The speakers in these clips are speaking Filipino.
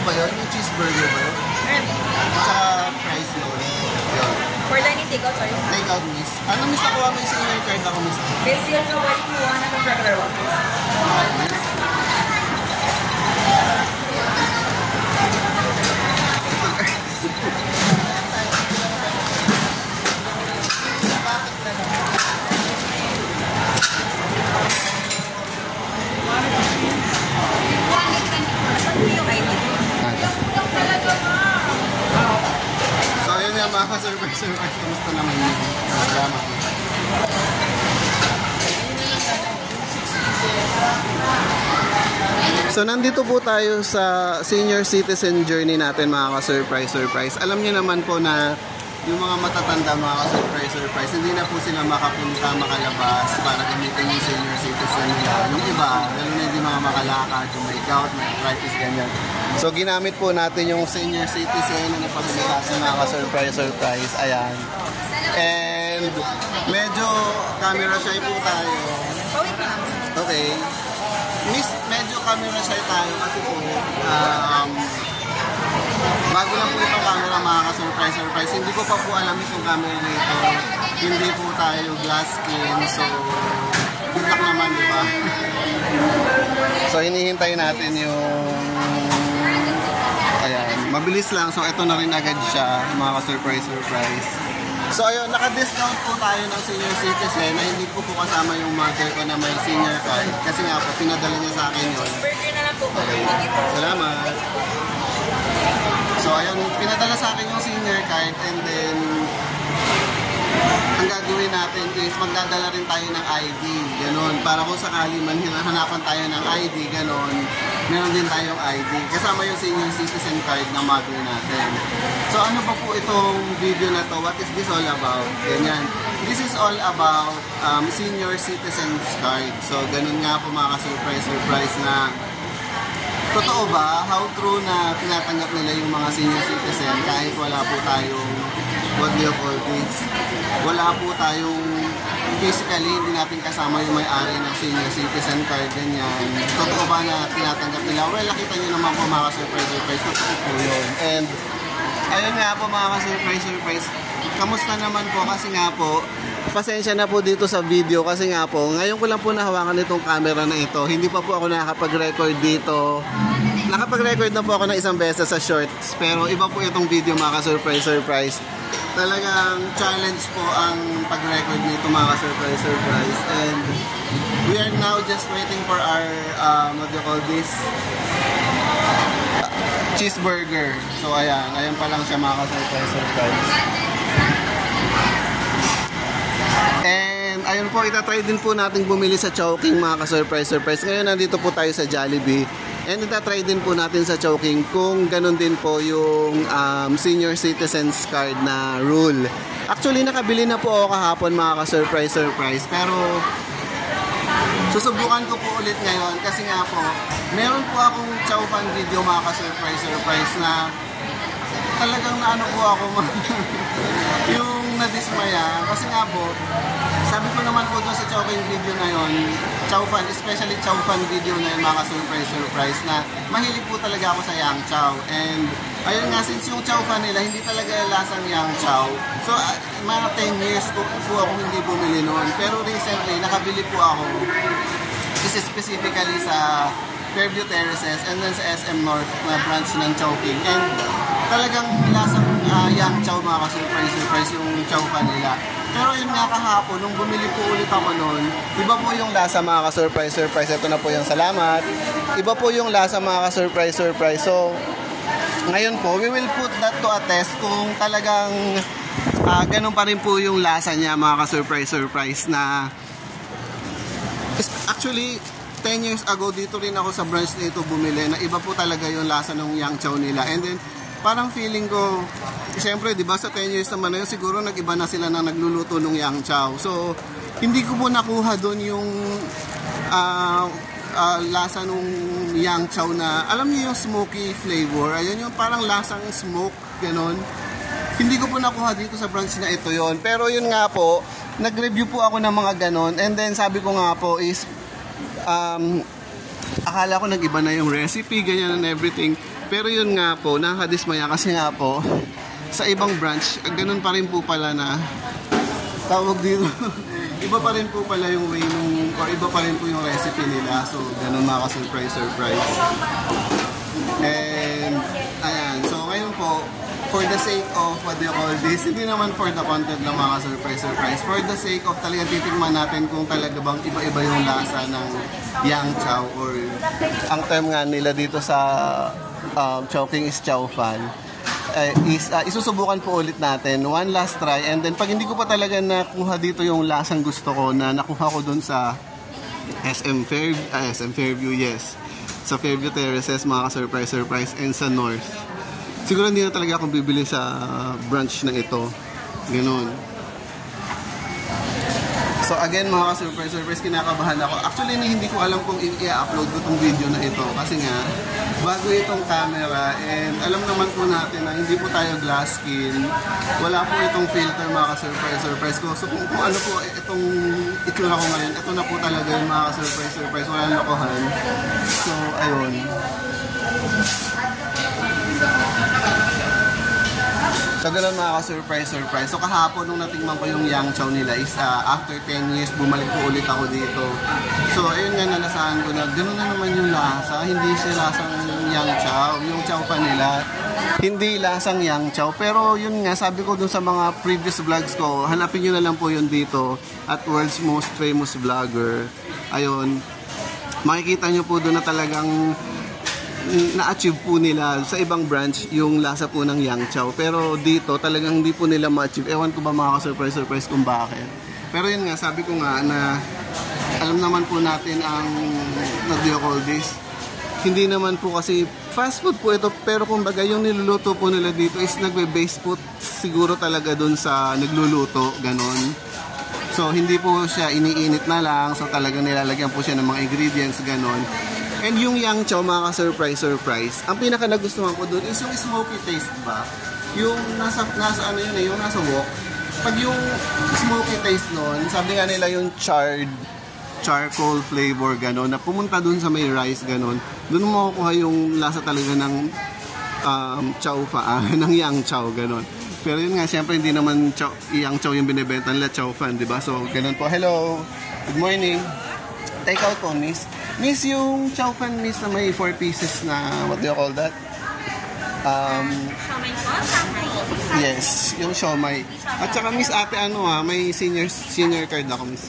ba yun? Yung cheeseburger ba yun? Tsaka fries load. Yun. For dining takeout, sorry. Takeout, miss. Ano, miss ako? May senior card ako, miss. This year, no, what you want and regular one. So ayun nga mga ka-surprise, kamusta naman yun? Salamat. So nandito po tayo sa senior citizen journey natin mga ka-surprise. Alam niyo naman po na yung mga matatanda mga ka-surprise, hindi na po sila makapunta, makalabas para gamitin yung senior citizen nila. Yung iba, lalo na hindi mga makalakad, yung may gout, may arthritis, ganyan. So ginamit po natin yung senior citizen na napabili natin mga ka-surprise. Ayan. And medyo camera shy po tayo. Okay. Miss, medyo camera shy tayo kasi po bago lang po itong camera mga ka-surprise. Hindi ko pa po alam itong camera na ito. Hindi po tayo glass skin. So, good luck naman, di ba? So, hinihintay natin yung ayan, mabilis lang. So, ito na rin agad siya, mga ka-surprise. So, ayun, naka-discount po tayo ng senior citizen na hindi po kasama yung mother ko na may senior card. Kasi nga po, pinadala niya sa akin yun. Burger na lang po. Okay. Salamat. So, ayun, pinadala sa akin yung senior card and then ang gagawin natin is magdadala rin tayo ng ID. Ganon. Para kung sakali man hinahanapan tayo ng ID, ganon, meron din tayong ID. Kasama yung senior citizen card na mother natin. So, ano pa po itong video na to? What is this all about? Ganyan. This is all about senior citizen card. So, ganon nga po mga ka-surprise na totoo ba? How true na tinatanggap nila yung mga senior citizen kahit wala po tayong what do you call this? Wala po tayong physically, hindi natin kasama yung may-ari ng senior citizen card, ganyan. Totoo ba na tinatanggap nila? Well, nakita nyo naman po mga ka-surprise. Totoo po yun. And ayun nga po mga ka-surprise. Kamusta naman po? Kasi nga po, pasensya na po dito sa video kasi nga po, ngayon ko lang po nahawakan itong camera na ito. Hindi pa po ako nakakapag-record dito. Nakapag-record na po ako ng isang beses sa shorts. Pero iba po itong video mga ka-surprise. Talagang challenge po ang pag-record nito mga ka-surprise. And we are now just waiting for our, what do you call this? Cheeseburger. So ayan pa lang siya mga ka-surprise. And ayun po, itatry din po natin bumili sa Chowking mga ka-surprise. Ngayon nandito po tayo sa Jollibee. And itatry din po natin sa Chowking kung ganun din po yung senior citizens card na rule. Actually, nakabili na po ako kahapon mga ka-surprise. Pero susubukan ko po ulit ngayon kasi nga po, meron po akong Chow Fan video mga ka-surprise na talagang naano po ako yung nadismaya. Kasi nga po, sabi ko naman po doon sa Chow Fan video na yun, Chow Fan, especially Chow Fan video na yun mga ka-surprise na mahilig po talaga ako sa Yang Chow. And ayun nga, since yung Chow Fan nila, hindi talaga lasang Yang Chow. So, mga 10 years po ako hindi bumili noon. Pero recently, nakabili po ako. Kasi specifically sa Fairview Terraces and then sa SM North na branch ng Chowking. And talagang lasang Yang Chow mga ka-surprise yung Chow Fan nila. Pero yun nga kahapon, nung bumili po ulit ako noon, iba po yung lasa mga ka-surprise. Ito na po yung salamat. Iba po yung lasa mga ka-surprise. So, ngayon po, we will put that to a test kung talagang ganun pa rin po yung lasa niya mga ka-surprise na actually 10 years ago dito rin ako sa branch na ito bumili na iba po talaga yung lasa ng Yang Chow nila. And then parang feeling ko, siyempre di ba sa 10 years naman na yun, siguro nag-iba na sila na nagluluto ng Yang Chow. So hindi ko po nakuha doon yung lasa nung Yang Chow na, alam niyo yung smoky flavor, ayun yung parang lasang smoke, ganon. Hindi ko po nakuha dito sa branch na ito yon. Pero yun nga po, nag-review po ako ng mga ganon. And then sabi ko nga po is, akala ko nag-iba na yung recipe, ganyan and everything. Pero yun nga po, nakakadismaya kasi nga po, sa ibang branch, ganun pa rin po pala na tawag dito. Iba pa rin po pala yung way nung, or iba pa rin po yung recipe nila. So, ganun mga ka-surprise. And, ayan. So, ngayon po, for the sake of, what do you call this, hindi naman for the content ng mga surprise. For the sake of talagang titikman natin kung talaga bang iba-iba yung lasa ng yang chow, or ang term nga nila dito sa Chowking is chow fan. Isusubukan po ulit natin one last try, and then pag hindi ko pa talaga nakuha dito yung lasang gusto ko na nakuha ko dun sa SM Fairview, yes, sa Fairview Terraces mga ka-surprise, and sa North, siguro hindi na talaga ako bibili sa branch na ito, ganun. So again mga ka-surprise, kinakabahan ako. Actually hindi ko alam kung i-upload ko itong video na ito kasi nga bago itong camera, and alam naman po natin na hindi po tayo glass skin, wala po itong filter mga ka-surprise ko. So kung ano po itong itsura ko ngayon, ito na po talaga yung mga ka-surprise, walang lokohan. So ayun. So ganoon mga ka-surprise. So kahapon nung natingnan ko yung yang chow nila is after 10 years bumalik po ulit ako dito. So ayun nga, nalasahan ko na ganoon na naman yung lasa. Hindi siya lasang yang chow. Yung chow pa nila, hindi lasang yang chow. Pero yun nga, sabi ko dun sa mga previous vlogs ko, hanapin nyo na lang po yun dito at World's Most Famous Vlogger. Ayun, makikita nyo po doon na talagang na-achieve po nila sa ibang branch yung lasa po ng yang chow. Pero dito talagang hindi po nila ma-achieve. Ewan ko ba mga ka-surprise kung bakit. Pero yun nga, sabi ko nga na alam naman po natin ang nag-call this. Hindi naman po kasi fast food po ito, pero kumbaga yung niluluto po nila dito is nagbe-base po siguro talaga dun sa nagluluto, ganon. So hindi po siya iniinit na lang, so talagang nilalagyan po siya ng mga ingredients, ganon. And yung yang chow mga ka-surprise, ang pinaka nagustuhan ko doon is yung smoky taste ba? Yung nasa ano yun yung nasa wok. Pag yung smoky taste noon, sabi nga nila yung charcoal flavor gano'n, na pumunta doon sa may rice gano'n, doon mo makukuha yung lasa talaga ng chow fa, ng yang chow gano'n. Pero yun nga, siyempre hindi naman yang chow yung binibenta nila, chow fan, di ba? So gano'n po. Hello, good morning. Take out po, miss. Miss, yung chow fan, miss, na may 4 pieces na, what do you call that? Siomai po, Shanghai. Yes, yung siomai. At saka miss, ate, ano may senior card ako, miss.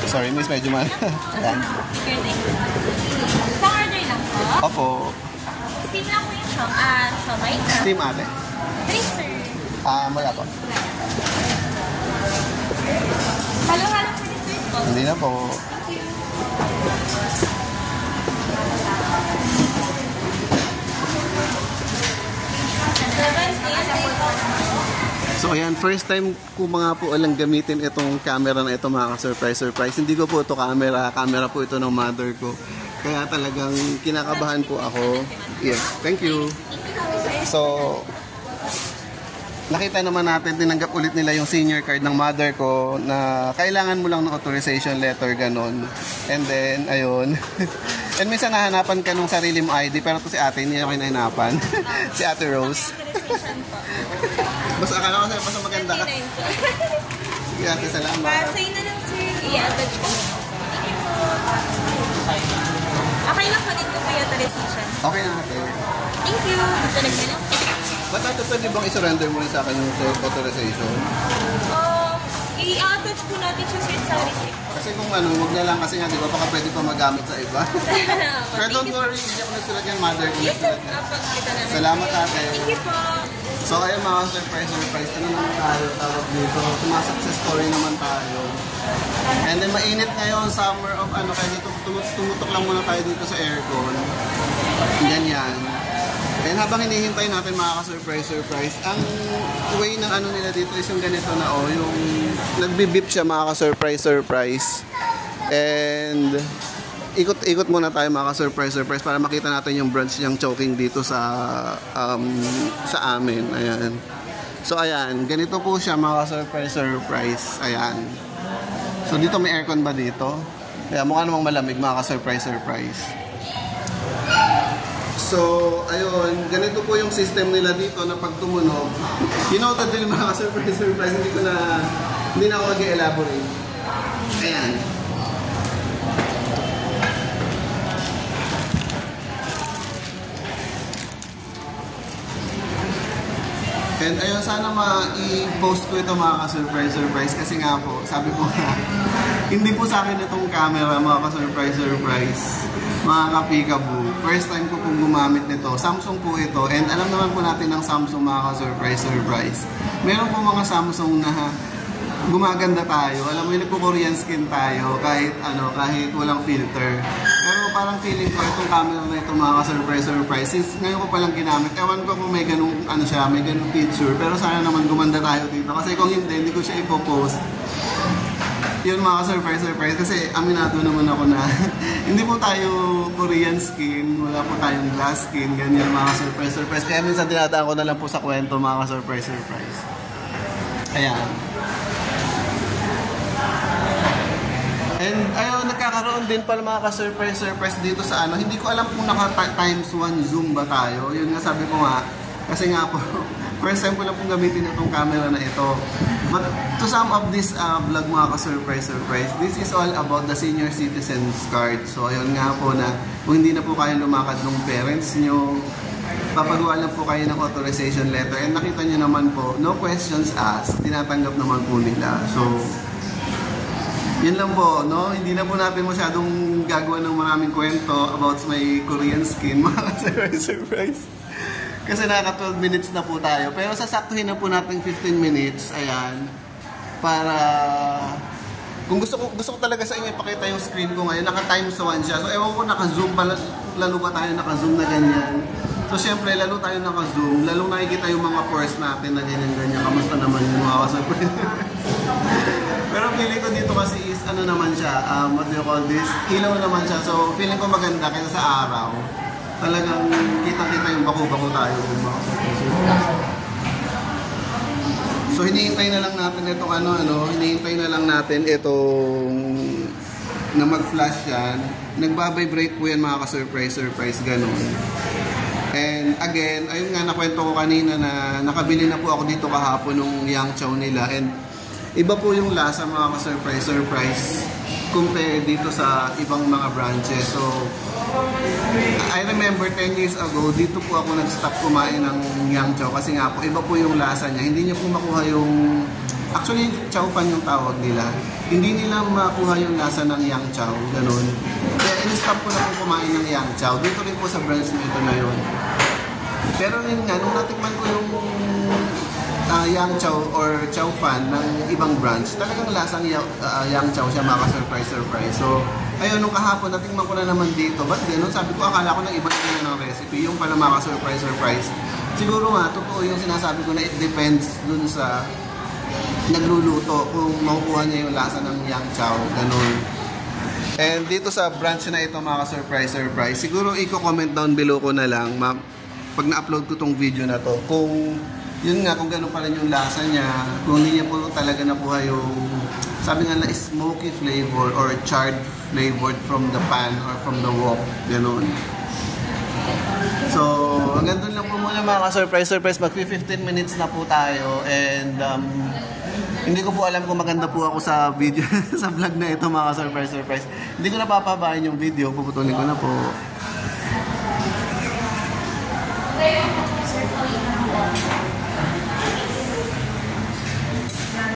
Sorry, miss, medyo mahal. Yan. Sa order lang po. Opo. Steam lang po yung siomai. Steam, ate. 3, sir. Wala po. Halo-halo po dessert po. Hindi na po. So ayan, first time ko mga po alang gamitin itong camera na ito mga ka-surprise. Hindi ko po ito camera po ito ng mother ko. Kaya talagang kinakabahan po ako. Yes, thank you. So nakita naman natin, tinanggap ulit nila yung senior card ng mother ko na kailangan mo lang ng authorization letter, ganon. And then, ayun. And minsan nahanapan ka nung sarili mo ID, pero to si ate, hindi ako hinahanapan. Si ate Rose. Basta akala ko sa'yo, basta maganda ka. Sige ate, salamat. Sa'yo na lang, sir. I-attach ko. Okay lang po din ko po yung authorization. Okay na ate. Thank you. Ito na lang. Ba't ate, pwede bang isurrender mo rin sa akin yung authorization? I-attach po natin siya sa receipt. Kasi kung ano, huwag na lang kasi nga, di ba, baka pwede pa magamit sa iba. Pero don't worry, hindi ako nagsulat yan, mother ko nagsulat yan. Salamat ate. Thank you po. So ayun mga surprise, ano naman tayo, tawag dito, success story naman tayo. And then mainit ngayon, summer of ano, kaya dito, tumutok lang muna tayo dito sa aircon. Ganyan. And habang hinihintay natin mga ka-surprise, ang way ng ano nila dito is yung ganito na yung nagbibip siya mga ka-surprise. And ikot-ikot muna tayo mga ka-surprise para makita natin yung branch niyang Chowking dito sa amin. Ayan. So ayan, ganito po siya mga ka-surprise. Ayan. So dito may aircon ba dito? Kaya mukha namang malamig, mga ka-surprise. So, ayun, ganito po yung system nila dito na pag tumunog. Kinotad din mga ka-surprise, hindi na ako mag-elaborate. Ayan. And ayun, sana ma-i-post ko ito mga ka-surprise kasi nga po, sabi ko nga, hindi po sa akin itong camera mga ka-surprise, mga ka-peekaboo. First time ko pong gumamit nito. Samsung po ito, and alam naman po natin ng Samsung mga ka-surprise. Meron po mga Samsung na gumaganda tayo. Alam mo yun, nagpo-Korean skin tayo kahit walang filter. Pero parang feeling ko itong camera na ito mga ka-surprise. Since ngayon ko palang ginamit, ewan ko kung may ganung may ganung feature. Pero sana naman gumanda tayo dito. Kasi kung hindi ko siya ipopost. Yun mga ka-surprise. Kasi aminado naman ako na hindi po tayo Korean skin. Wala po tayong glass skin. Ganyan mga ka-surprise. Kaya minsan dinadaan ko na lang po sa kwento mga ka-surprise. Ayan. And ayun, nagkakaroon din pala mga ka-surprise dito sa hindi ko alam kung naka-times 1 zoom ba tayo. Yun nga sabi ko nga, kasi nga po, first time ko lang pong gamitin itong camera na ito. But to sum up this vlog mga ka-surprise, this is all about the senior citizens card. So ayun nga po na, kung hindi na po kayo lumakad ng parents nyo, papagawa lang po kayo ng authorization letter. And nakita nyo naman po, no questions asked, tinatanggap naman po nila. So, yun lang po, no? Hindi na po natin masyadong gagawa ng maraming kwento about my Korean skin, mga surprise. Kasi naka 12 minutes na po tayo. Pero sasaktuhin na po natin 15 minutes, ayan, para kung gusto ko talaga sa inyo ipakita yung screen ko ngayon, naka times 1 siya. So ewan ko naka-zoom pa, lalo ba tayo naka-zoom na ganyan. So syempre, lalo tayo naka-zoom, lalo nakikita yung mga pores natin na ganyan-ganyan. Kamusta naman yung mga surprise? Pero feeling ko dito kasi is naman siya, what do you call this? Ilaw naman siya. So feeling ko maganda kaysa sa araw. Talagang kita-kita yung bako-bako tayo. So hinihintay na lang natin itong hinihintay na lang natin itong na mag-flash yan. Nagbabibrate po yan mga ka-surprise, ganun. And again, ayun nga nakwento ko kanina na nakabili na po ako dito kahapon ng Yang Chow nila. And iba po yung lasa mga ka-surprise compare dito sa ibang mga branches. So, I remember 10 years ago, dito po ako nag-stop kumain ng Yang Chow kasi nga po, iba po yung lasa niya. Hindi niya po makuha yung, actually, Chow fan yung tawag nila. Hindi nila makuha yung lasa ng Yang Chow, ganun. Kaya in-stop ko na po kumain ng Yang Chow. Dito rin po sa branch na ito na yun. Pero rin nga, nung natikman ko yung Yang Chow or Chow fan ng ibang branch, talagang lasang Yang Chow siya mga ka-surprise. So, ayun, nung kahapon, natingnan ko na naman dito. Ba't gano'n? Sabi ko, akala ko ng iba na ng recipe. Yung pala mga ka-surprise. Siguro nga, totoo yung sinasabi ko na it depends dun sa nagluluto kung makukuha niya yung lasa ng Yang Chow. Ganun. And dito sa branch na ito mga ka-surprise, siguro i-comment down below ko na lang pag na-upload ko tong video na to. Kung yun nga, kung gano'n pa rin yung lasa niya, kung hindi niya po talaga nakuha yung, sabi nga na smoky flavor or charred flavored from the pan or from the wok, gano'n. So, hanggang doon lang po muna mga ka-surprise. Mag-15 minutes na po tayo and hindi ko po alam kung maganda po ako sa video, sa vlog na ito mga ka-surprise. Hindi ko napapabahin yung video, puputulin ko na po. Sir,